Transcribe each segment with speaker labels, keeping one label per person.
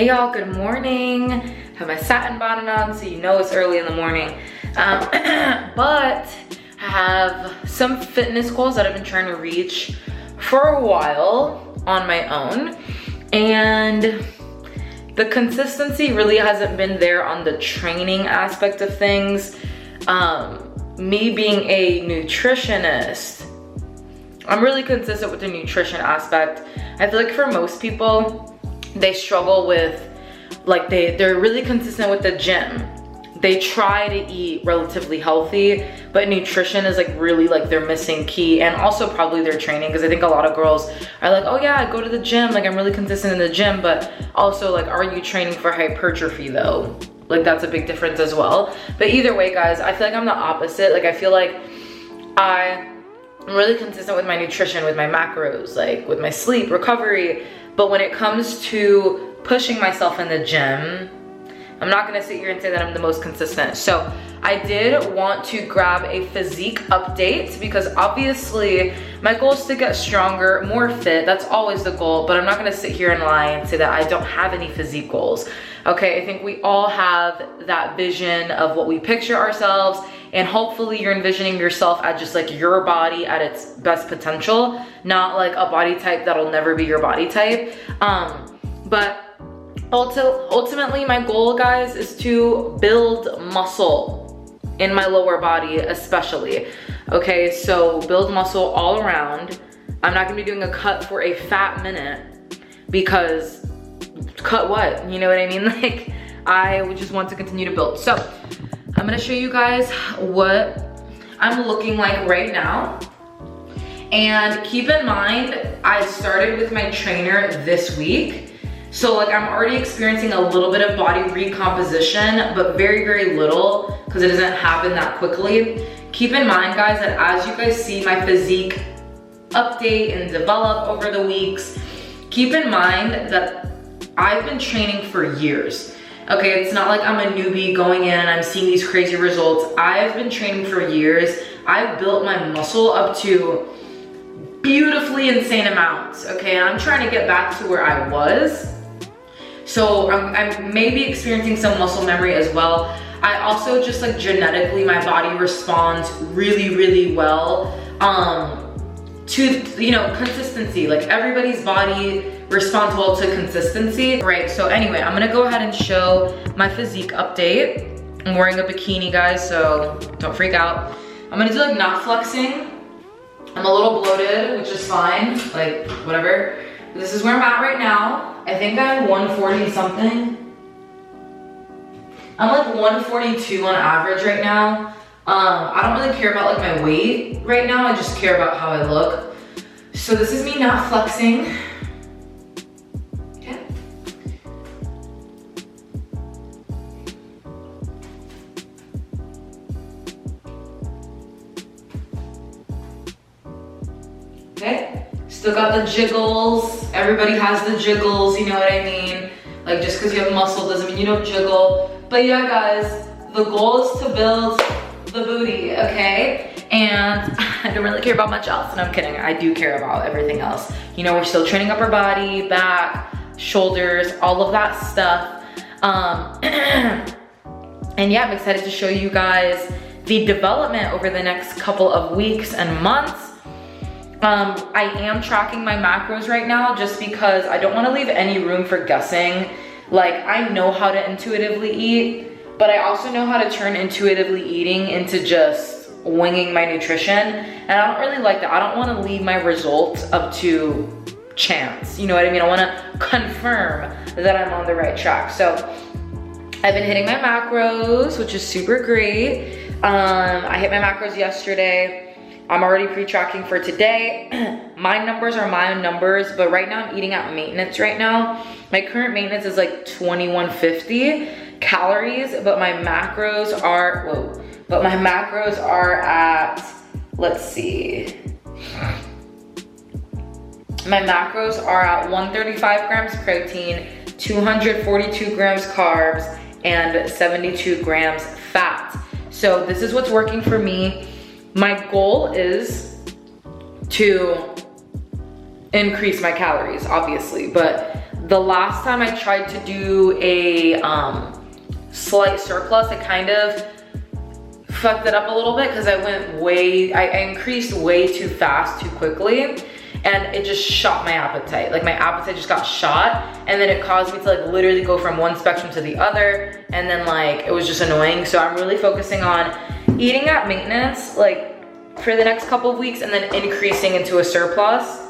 Speaker 1: Hey y'all, good morning. Have my satin bonnet on so you know it's early in the morning. But I have some fitness goals that I've been trying to reach for a while on my own. And the consistency really hasn't been there on the training aspect of things. Me being a nutritionist, I'm really consistent with the nutrition aspect. I feel like for most people, they struggle with, like they're really consistent with the gym. They try to eat relatively healthy, but nutrition is like really like their missing key, and also probably their training, because I think a lot of girls are like, oh yeah, I go to the gym, like I'm really consistent in the gym, but also like, are you training for hypertrophy though? Like that's a big difference as well. But either way, guys, I feel like I'm the opposite. Like I feel like I'm really consistent with my nutrition, with my macros, like with my sleep, recovery. But when it comes to pushing myself in the gym, I'm not gonna sit here and say that I'm the most consistent. So I did want to grab a physique update, because obviously my goal is to get stronger, more fit. That's always the goal, but I'm not gonna sit here and lie and say that I don't have any physique goals. Okay, I think we all have that vision of what we picture ourselves, and hopefully you're envisioning yourself at just like your body at its best potential, not like a body type that'll never be your body type. But ultimately my goal, guys, is to build muscle in my lower body especially. Okay, so build muscle all around. I'm not gonna be doing a cut for a fat minute, because cut what? You know what I mean? Like I would just want to continue to build. So I'm gonna show you guys what I'm looking like right now. And keep in mind, I started with my trainer this week. So like I'm already experiencing a little bit of body recomposition, but very, very little, because it doesn't happen that quickly. Keep in mind, guys, that as you guys see my physique update and develop over the weeks, keep in mind that I've been training for years. Okay, it's not like I'm a newbie going in and I'm seeing these crazy results. I've been training for years. I've built my muscle up to beautifully insane amounts, okay? And I'm trying to get back to where I was. So I'm maybe experiencing some muscle memory as well. I also just like genetically, my body responds really, really well to, you know, consistency. Like everybody's body responds well to consistency, right? So anyway, I'm gonna go ahead and show my physique update. I'm wearing a bikini, guys, so don't freak out. I'm gonna do like not flexing. I'm a little bloated, which is fine, like whatever. This is where I'm at right now. I think I'm 140 something. I'm like 142 on average right now. I don't really care about like my weight right now. I just care about how I look. So this is me not flexing. Okay. Okay. Still got the jiggles. Everybody has the jiggles, you know what I mean? Like just because you have muscle doesn't mean you don't jiggle. But yeah, guys, the goal is to build the booty, okay? And I don't really care about much else, and I'm kidding, I do care about everything else. You know, we're still training up our body, back, shoulders, all of that stuff. And yeah, I'm excited to show you guys the development over the next couple of weeks and months. I am tracking my macros right now just because I don't want to leave any room for guessing. Like I know how to intuitively eat, but I also know how to turn intuitively eating into just winging my nutrition. And I don't really like that. I don't want to leave my results up to chance. You know what I mean? I want to confirm that I'm on the right track. So I've been hitting my macros, which is super great. I hit my macros yesterday. I'm already pre-tracking for today. My numbers are my numbers, but right now I'm eating at maintenance right now. My current maintenance is like 2150 calories, but my macros are, at, let's see. My macros are at 135 grams protein, 242 grams carbs, and 72 grams fat. So this is what's working for me. My goal is to increase my calories, obviously, but The last time I tried to do a slight surplus, I kind of fucked it up a little bit because I increased way too fast, too quickly. And it just shot my appetite. Like my appetite just got shot, and then it caused me to like literally go from one spectrum to the other, and then like it was just annoying. So I'm really focusing on eating at maintenance like for the next couple of weeks, and then increasing into a surplus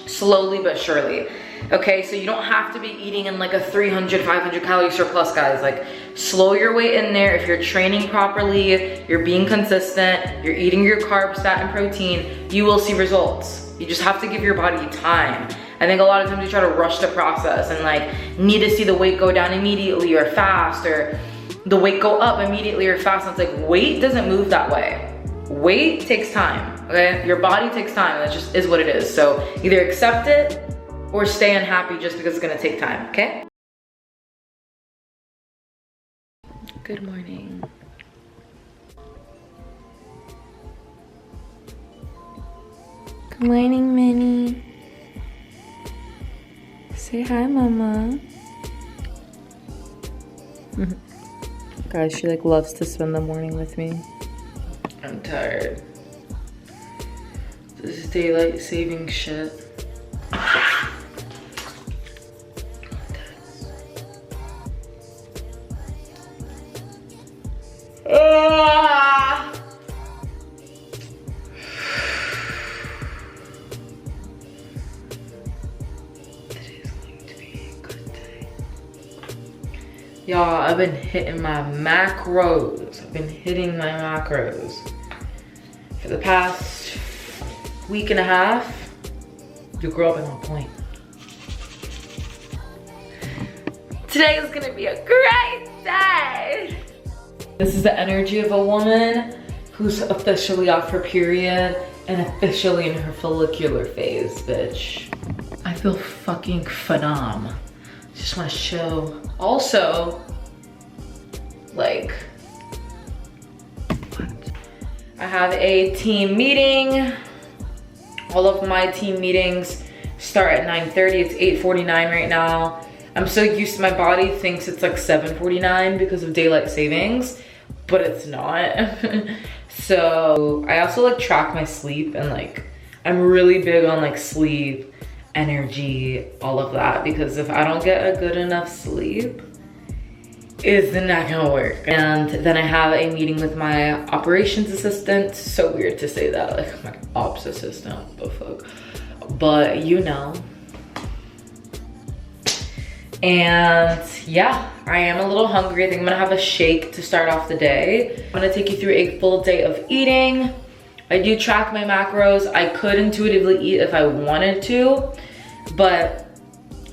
Speaker 1: slowly but surely. Okay, so you don't have to be eating in like a 300, 500 calorie surplus, guys. Like slow your weight in there. If you're training properly, you're being consistent, you're eating your carbs, fat, and protein, you will see results. You just have to give your body time. I think a lot of times we try to rush the process and like need to see the weight go down immediately or fast, or the weight go up immediately or fast. And it's like, weight doesn't move that way. Weight takes time, okay? Your body takes time, that just is what it is. So either accept it or stay unhappy just because it's gonna take time, okay? Good morning. Good morning, Minnie. Say hi, Mama. Guys, she like loves to spend the morning with me. I'm tired. This is daylight saving shit. Y'all, I've been hitting my macros. I've been hitting my macros for the past week and a half. Your girl been on point. Today is gonna be a great day. This is the energy of a woman who's officially off her period and officially in her follicular phase, bitch. I feel fucking phenom. Just wanna show. Also, like, what? I have a team meeting. All of my team meetings start at 9:30. It's 8:49 right now. I'm so used to, my body thinks it's like 7:49 because of daylight savings, but it's not. So I also like track my sleep, and like, I'm really big on like sleep, energy, all of that, because if I don't get a good enough sleep, it's not gonna work. And then I have a meeting with my operations assistant. So weird to say that, like my ops assistant, what the fuck, but you know. And yeah, I am a little hungry. I think I'm gonna have a shake to start off the day. I'm gonna take you through a full day of eating. I do track my macros. I could intuitively eat if I wanted to, but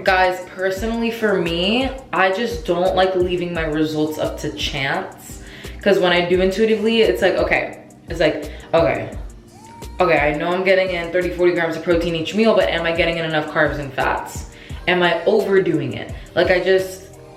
Speaker 1: guys, personally for me, I just don't like leaving my results up to chance. Because when I do intuitively, it's like, okay, I know I'm getting in 30, 40 grams of protein each meal, but am I getting in enough carbs and fats? Am I overdoing it? Like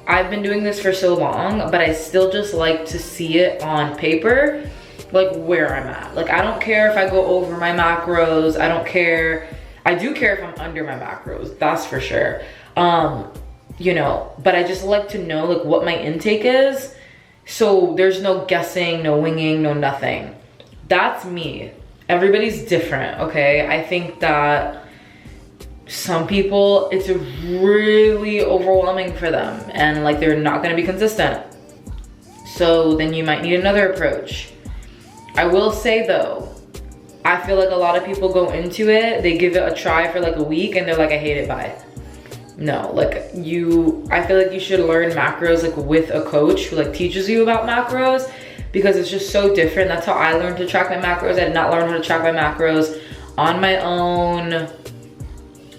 Speaker 1: I've been doing this for so long, but I still just like to see it on paper, like where I'm at. Like I don't care if I go over my macros. I don't care. I do care if I'm under my macros, that's for sure. You know, but I just like to know like what my intake is. So there's no guessing, no winging, no nothing. That's me. Everybody's different, okay? I think that some people, it's really overwhelming for them and like they're not gonna be consistent. So then you might need another approach. I will say though, I feel like a lot of people go into it, they give it a try for like a week and they're like, I hate it, bye. No, like I feel like you should learn macros like with a coach who like teaches you about macros, because it's just so different. That's how I learned to track my macros. I did not learn how to track my macros on my own.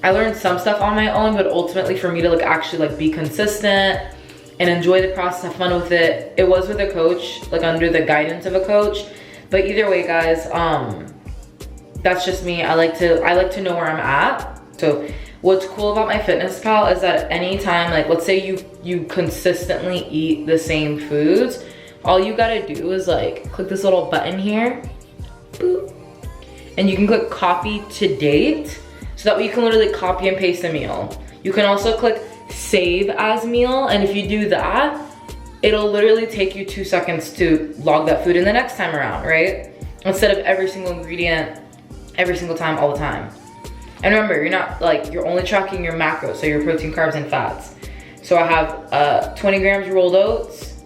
Speaker 1: I learned some stuff on my own, but ultimately for me to like actually like be consistent and enjoy the process, have fun with it, it was with a coach, like under the guidance of a coach. But either way, guys, that's just me. I like to know where I'm at. So what's cool about MyFitnessPal is that anytime, like let's say you consistently eat the same foods, all you gotta do is like click this little button here, boop, and you can click copy to date, so that way you can literally copy and paste a meal. You can also click save as meal, and if you do that, it'll literally take you 2 seconds to log that food in the next time around, right? Instead of every single ingredient, every single time, all the time. And remember, you're not like, you're only tracking your macros, so your protein, carbs, and fats. So I have 20 grams rolled oats.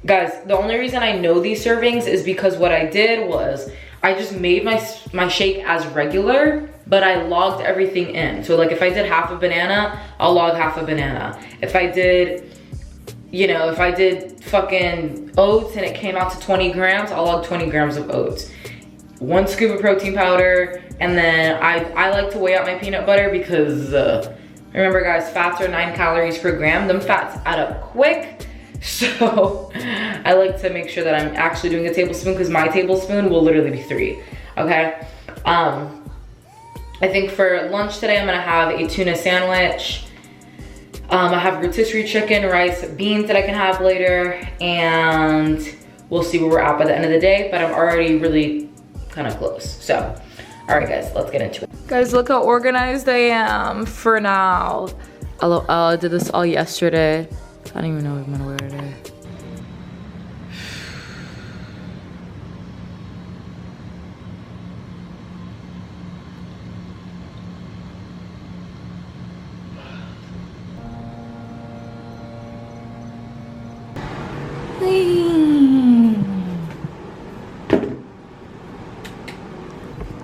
Speaker 1: Guys, the only reason I know these servings is because what I did was, I just made my shake as regular, but I logged everything in. So like if I did half a banana, I'll log half a banana. If I did, you know, if I did fucking oats and it came out to 20 grams, I'll log 20 grams of oats. 1 scoop of protein powder, and then I like to weigh out my peanut butter because, remember guys, fats are 9 calories per gram. Them fats add up quick. So I like to make sure that I'm actually doing a tablespoon because my tablespoon will literally be 3, okay? I think for lunch today, I'm gonna have a tuna sandwich. I have rotisserie chicken, rice, beans that I can have later, and we'll see where we're at by the end of the day, but I'm already really kind of close. So, all right guys, let's get into it. Guys, look how organized I am for now. I did this all yesterday. I don't even know what I'm gonna wear today.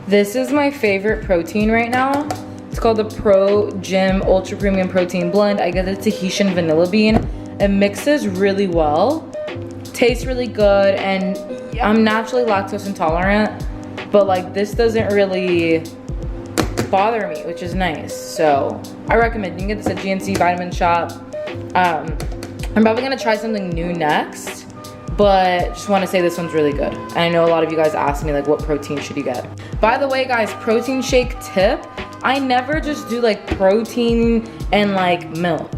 Speaker 1: This is my favorite protein right now. It's called the Pro Gym Ultra Premium Protein Blend. I get the Tahitian vanilla bean. It mixes really well, tastes really good, and I'm naturally lactose intolerant, but like this doesn't really bother me, which is nice. So I recommend, you can get this at GNC Vitamin Shop. I'm probably gonna try something new next, but just wanna say this one's really good. And I know a lot of you guys ask me like, what protein should you get? By the way guys, protein shake tip, I never just do like protein and like milk.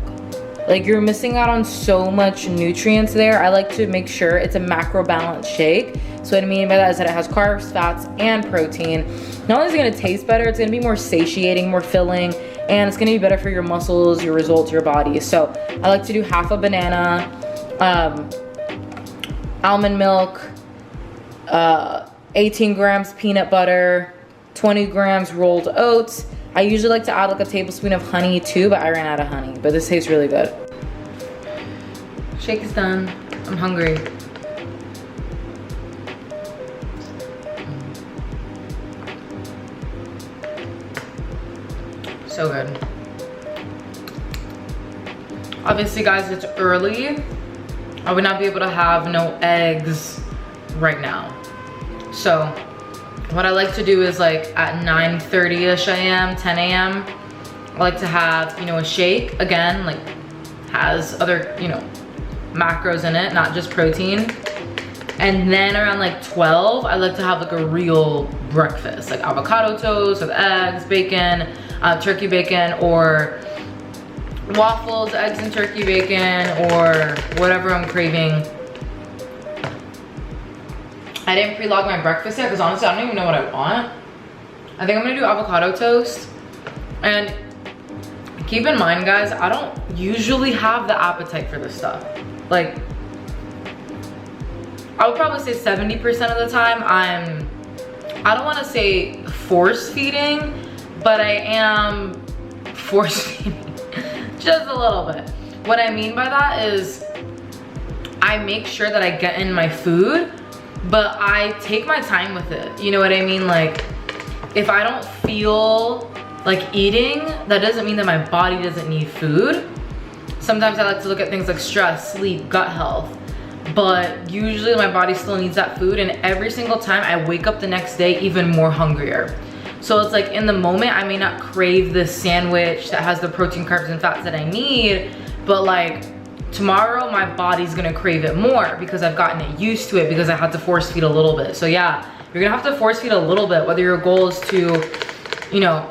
Speaker 1: Like you're missing out on so much nutrients there. I like to make sure it's a macro balanced shake. So what I mean by that is that it has carbs, fats, and protein. Not only is it gonna taste better, it's gonna be more satiating, more filling, and it's gonna be better for your muscles, your results, your body. So I like to do half a banana, almond milk, 18 grams peanut butter, 20 grams rolled oats. I usually like to add like a tablespoon of honey too, but I ran out of honey, but this tastes really good. Shake is done. I'm hungry. So good. Obviously guys, it's early. I would not be able to have no eggs right now. So what I like to do is like at 9:30ish a.m., 10 a.m., I like to have, you know, a shake. Again, like has other, you know, macros in it, not just protein. And then around like 12, I like to have like a real breakfast, like avocado toast with eggs, bacon, turkey bacon, or waffles, eggs and turkey bacon, or whatever I'm craving. I didn't pre-log my breakfast yet because honestly, I don't even know what I want. I think I'm gonna do avocado toast. And keep in mind, guys, I don't usually have the appetite for this stuff. Like, I would probably say 70% of the time I don't wanna say force feeding, but I am force feeding just a little bit. What I mean by that is I make sure that I get in my food, but I take my time with it. You know what I mean? Like, if I don't feel like eating, that doesn't mean that my body doesn't need food. Sometimes I like to look at things like stress, sleep, gut health, but usually my body still needs that food, and every single time I wake up the next day even more hungrier. So it's like in the moment, I may not crave this sandwich that has the protein, carbs, and fats that I need, but like tomorrow my body's gonna crave it more because I've gotten it used to it because I had to force feed a little bit. So yeah, you're gonna have to force feed a little bit, whether your goal is to, you know,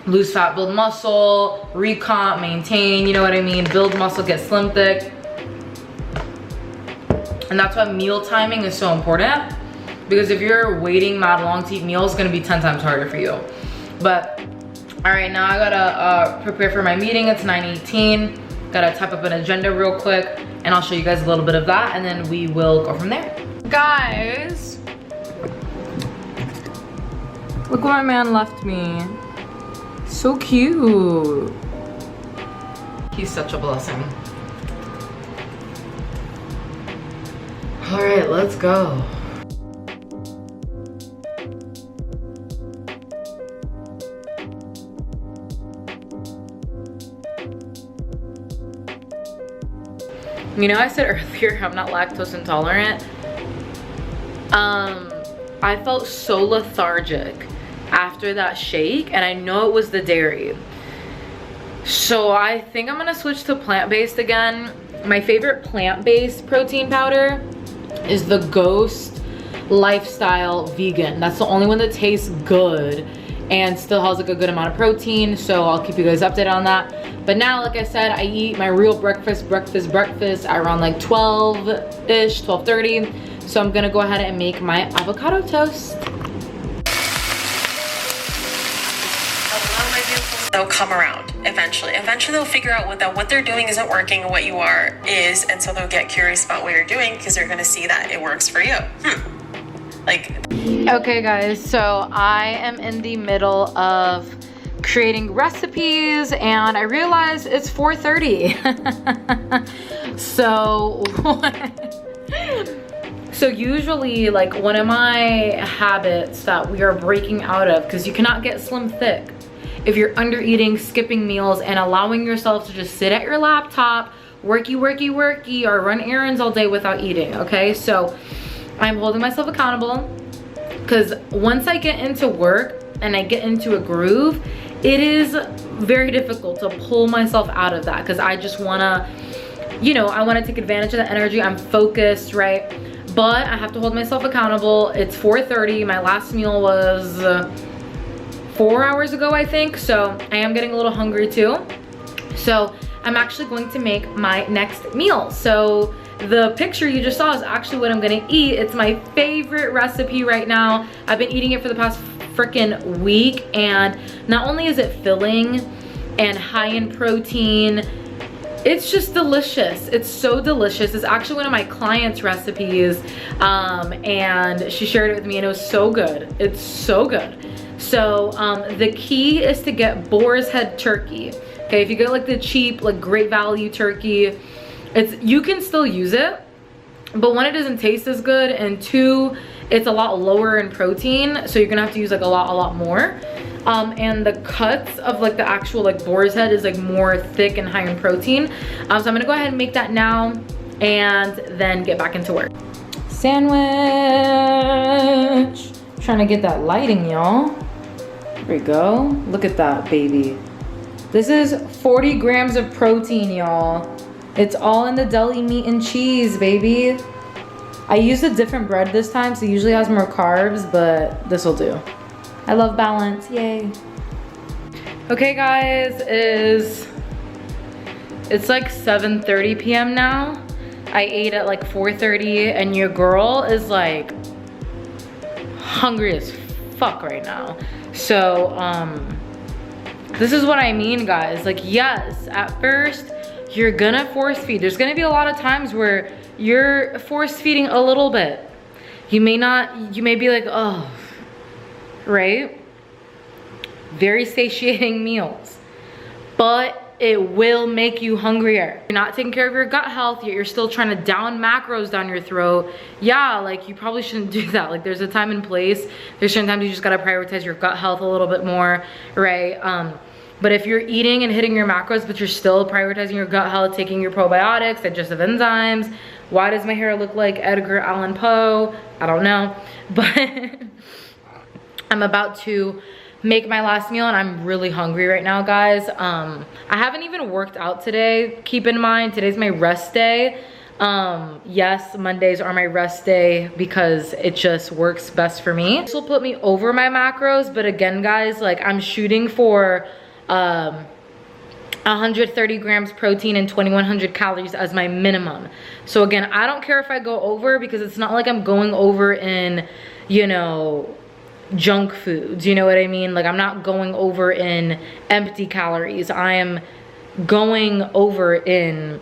Speaker 1: lose fat, build muscle, recomp, maintain, you know what I mean? Build muscle, get slim thick. And that's why meal timing is so important, because if you're waiting mad long to eat meals, it's gonna be 10 times harder for you. But, all right, now I gotta prepare for my meeting. It's 9:18. Gotta type up an agenda real quick, and I'll show you guys a little bit of that, and then we will go from there. Guys, look what my man left me. So cute. He's such a blessing. All right, let's go. You know, I said earlier I'm not lactose intolerant. I felt so lethargic after that shake, and I know it was the dairy. So I think I'm gonna switch to plant-based again. My favorite plant-based protein powder is the Ghost Lifestyle Vegan. That's the only one that tastes good and still has like a good amount of protein, so I'll keep you guys updated on that. But now, like I said, I eat my real breakfast at around like 12-ish, 12:30. So I'm gonna go ahead and make my avocado toast.
Speaker 2: They'll come around eventually. Eventually they'll figure out that what they're doing isn't working and what you are is, and so they'll get curious about what you're doing because they're gonna see that it works for you.
Speaker 1: Okay guys, so I am in the middle of creating recipes and I realized it's 4:30. So usually, like, one of my habits that we are breaking out of, because you cannot get slim thick if you're under eating, skipping meals, and allowing yourself to just sit at your laptop, worky, or run errands all day without eating, okay? So I'm holding myself accountable, because once I get into work and I get into a groove, it is very difficult to pull myself out of that, because I just wanna, you know, I wanna take advantage of the energy. I'm focused, right? But I have to hold myself accountable. It's 4:30. My last meal was 4 hours ago, I think. So I am getting a little hungry too. So I'm actually going to make my next meal. So the picture you just saw is actually what I'm gonna eat. It's my favorite recipe right now. I've been eating it for the past freaking week, and not only is it filling and high in protein, it's just delicious. It's so delicious. It's actually one of my clients' recipes, and she shared it with me, and it was so good. It's so good. So the key is to get boar's head turkey. Okay, if you get like the cheap, like great value turkey, you can still use it, but one, it doesn't taste as good, and two, it's a lot lower in protein, so you're gonna have to use like a lot more. And the cuts of like the actual like boar's head is like more thick and high in protein. So I'm gonna go ahead and make that now and then get back into work. Sandwich. Trying to get that lighting, y'all. There we go. Look at that, baby. This is 40 grams of protein, y'all. It's all in the deli meat and cheese, baby. I used a different bread this time, so it usually has more carbs, but this will do. I love balance, yay. Okay guys, it's like 7:30 p.m. now. I ate at like 4:30, and your girl is like hungry as fuck right now. So this is what I mean, guys. Like, yes, at first you're gonna force feed. There's gonna be a lot of times where you're force feeding a little bit. You may be like, oh, right? Very satiating meals, but it will make you hungrier. You're not taking care of your gut health, yet you're still trying to down macros down your throat. Yeah, like, you probably shouldn't do that. Like, there's a time and place. There's certain times you just gotta prioritize your gut health a little bit more, right? But if you're eating and hitting your macros, but you're still prioritizing your gut health, taking your probiotics, digestive enzymes. Why does my hair look like Edgar Allan Poe? I don't know, but I'm about to make my last meal, and I'm really hungry right now, guys. I haven't even worked out today. Keep in mind, today's my rest day. Yes, Mondays are my rest day because it just works best for me. This will put me over my macros, but again, guys, like, I'm shooting for 130 grams protein and 2100 calories as my minimum. So again, I don't care if I go over, because it's not like I'm going over in, you know, junk foods, you know what I mean? Like, I'm not going over in empty calories. I am going over in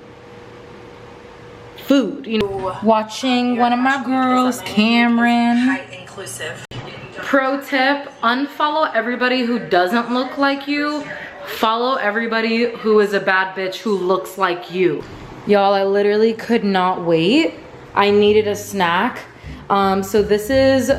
Speaker 1: food, you know. Watching one of my girls, Cameron.
Speaker 2: Height inclusive.
Speaker 1: Pro tip, unfollow everybody who doesn't look like you. Follow everybody who is a bad bitch who looks like you. Y'all, I literally could not wait. I needed a snack. So this is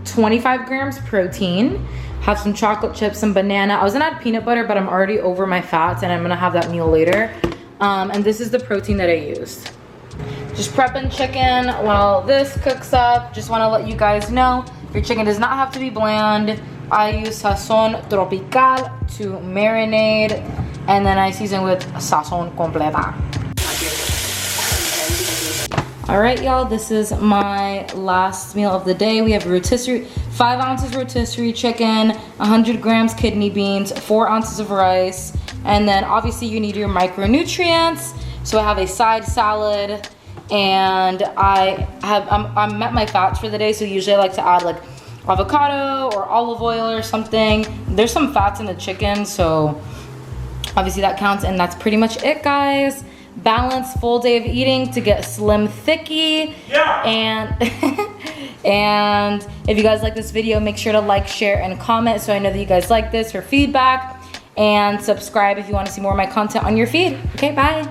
Speaker 1: 25 grams protein. Have some chocolate chips, some banana. I was gonna add peanut butter, but I'm already over my fats and I'm gonna have that meal later. And this is the protein that I used. Just prepping chicken while this cooks up. Just wanna let you guys know, your chicken does not have to be bland. I use sazon tropical to marinate, and then I season with sazon completa. All right, y'all, this is my last meal of the day. We have rotisserie, 5 ounces rotisserie chicken, 100 grams kidney beans, 4 ounces of rice, and then obviously you need your micronutrients. So I have a side salad, and I'm met my fats for the day, so usually I like to add like avocado or olive oil or something. There's some fats in the chicken, so obviously that counts, and that's pretty much it, guys. Balanced full day of eating to get slim thicky. Yeah. And if you guys like this video, make sure to like, share, and comment so I know that you guys like this for feedback, and subscribe if you want to see more of my content on your feed. Okay, bye.